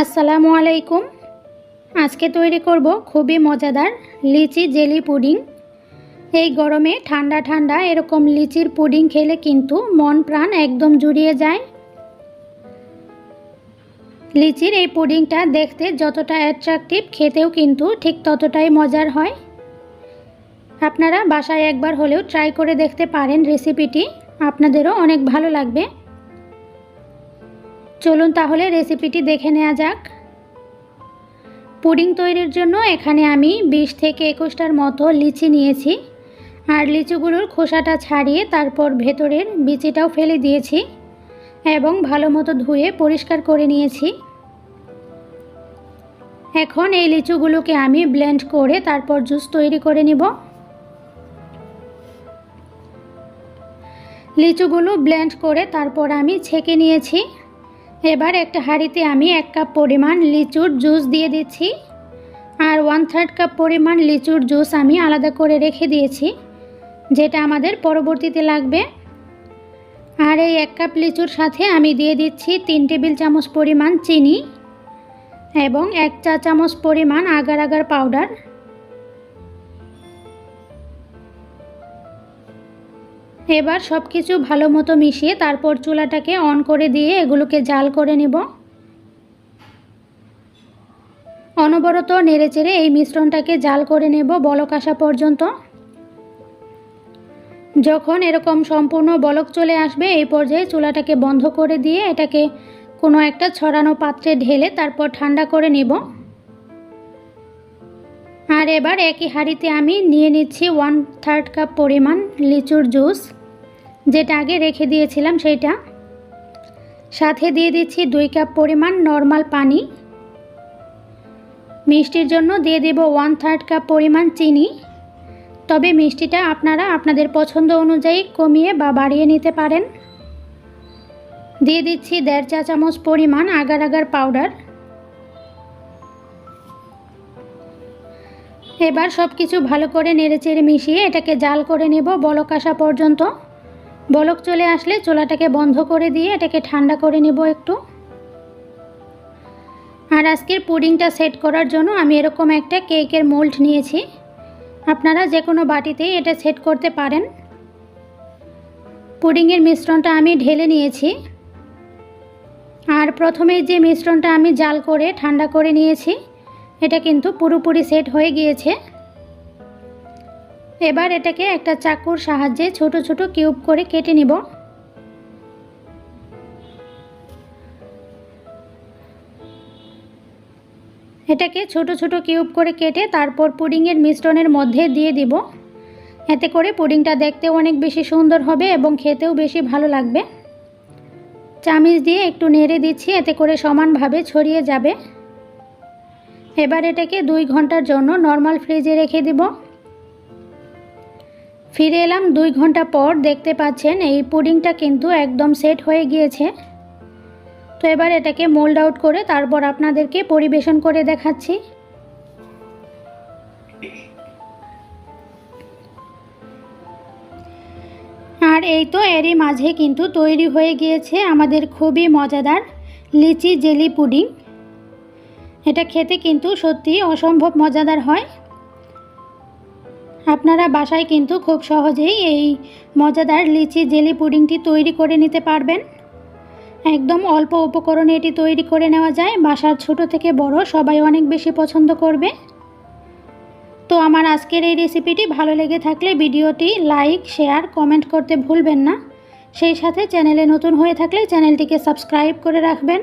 আসসালামু আলাইকুম। আজকে তৈরি করব খুবই মজাদার লিচি জেলি পুডিং। এই গরমে ঠান্ডা ঠান্ডা এরকম লিচির পুডিং খেলে কিন্তু মন প্রাণ একদম জুড়িয়ে যায়। লিচির এই পুডিংটা দেখতে যতটা অ্যাট্রাকটিভ, খেতেও কিন্তু ঠিক ততটাই মজার হয়। আপনারা বাসায় একবার হলেও ট্রাই করে দেখতে পারেন রেসিপিটি, আপনাদেরও অনেক ভালো লাগবে। চলুন তাহলে রেসিপিটি দেখে নেওয়া যাক। পুডিং তৈরির জন্য এখানে আমি 20 থেকে 21টার মতো লিচি নিয়েছি। আর লিচুগুলোর খোসাটা ছাড়িয়ে তারপর ভেতরের বিচিটাও ফেলে দিয়েছি এবং ভালো মতো ধুয়ে পরিষ্কার করে নিয়েছি। এখন এই লিচুগুলোকে আমি ব্লেন্ড করে তারপর জুস তৈরি করে নিব। লিচুগুলো ব্লেন্ড করে তারপর আমি ছেঁকে নিয়েছি। এবার একটা হাঁড়িতে আমি 1 কাপ পরিমাণ লিচুর জুস দিয়ে দিচ্ছি আর 1/3 কাপ পরিমাণ লিচুর জুস আমি আলাদা করে রেখে দিয়েছি, যেটা আমাদের পরবর্তীতে লাগবে। আর এই 1 কাপ লিচুর সাথে আমি দিয়ে দিচ্ছি 3 টেবিল চামচ পরিমাণ চিনি এবং 1 চা চামচ পরিমাণ আগার আগার পাউডার। এবার সব কিছু ভালো মতো মিশিয়ে তারপর চুলাটাকে অন করে দিয়ে এগুলোকে জাল করে নেব। অনবরত নেড়েচেড়ে এই মিশ্রণটাকে জাল করে নেব বলক আসা পর্যন্ত। যখন এরকম সম্পূর্ণ বলক চলে আসবে এই পর্যায়ে চুলাটাকে বন্ধ করে দিয়ে এটাকে কোনো একটা ছড়ানো পাত্রে ঢেলে তারপর ঠান্ডা করে নেব। আর এবার একই হাঁড়িতে আমি নিয়ে নিচ্ছি 1/3 কাপ পরিমাণ লিচুর জুস, যেটা আগে রেখে দিয়েছিলাম সেইটা। সাথে দিয়ে দিচ্ছি 2 কাপ পরিমাণ নর্মাল পানি। মিষ্টির জন্য দিয়ে দেব 1/3 কাপ পরিমাণ চিনি, তবে মিষ্টিটা আপনারা আপনাদের পছন্দ অনুযায়ী কমিয়ে বা বাড়িয়ে নিতে পারেন। দিয়ে দিচ্ছি 1.5 চা চামচ পরিমাণ আগার আগার পাউডার। এবার সব কিছু ভালো করে নেড়েচেড়ে মিশিয়ে এটাকে জাল করে নেব বলক আসা পর্যন্ত। বলক চলে আসলে চুলাটাকে বন্ধ করে দিয়ে এটাকে ঠান্ডা করে নেব একটু। আর আজকের পুডিংটা সেট করার জন্য আমি এরকম একটা কেকের মোল্ড নিয়েছি। আপনারা যে কোনো বাটিতেই এটা সেট করতে পারেন। পুডিংয়ের মিশ্রণটা আমি ঢেলে নিয়েছি। আর প্রথমেই যে মিশ্রণটা আমি জাল করে ঠান্ডা করে নিয়েছি এটা কিন্তু পুরোপুরি সেট হয়ে গিয়েছে। এবার এটাকে একটা চাকুর সাহায্যে ছোট ছোট কিউব করে কেটে নিব। এটাকে ছোট ছোট কিউব করে কেটে তারপর পুডিংয়ের মিশ্রণের মধ্যে দিয়ে দিব। এতে করে পুডিংটা দেখতেও অনেক বেশি সুন্দর হবে এবং খেতেও বেশি ভালো লাগবে। চামিচ দিয়ে একটু নেড়ে দিচ্ছি, এতে করে সমানভাবে ছড়িয়ে যাবে। এবার এটাকে 2 ঘন্টার জন্য নর্মাল ফ্রিজে রেখে দিব। ফিরে এলাম 2 ঘন্টা পর। দেখতে পাচ্ছেন এই পুডিংটা কিন্তু একদম সেট হয়ে গিয়েছে। তো এবার এটাকে মোল্ড আউট করে তারপর আপনাদেরকে পরিবেশন করে দেখাচ্ছি। আর এই তো এরই মাঝে কিন্তু তৈরি হয়ে গিয়েছে আমাদের খুবই মজাদার লিচি জেলি পুডিং। এটা খেতে কিন্তু সত্যি অসম্ভব মজাদার হয়। আপনারা বাসায় কিন্তু খুব সহজেই এই মজাদার লিচি জেলি পুডিংটি তৈরি করে নিতে পারবেন। একদম অল্প উপকরণে এটি তৈরি করে নেওয়া যায়। বাসার ছোট থেকে বড় সবাই অনেক বেশি পছন্দ করবে। তো আমার আজকের এই রেসিপিটি ভালো লেগে থাকলে ভিডিওটি লাইক, শেয়ার, কমেন্ট করতে ভুলবেন না। সেই সাথে চ্যানেলে নতুন হয়ে থাকলে চ্যানেলটিকে সাবস্ক্রাইব করে রাখবেন।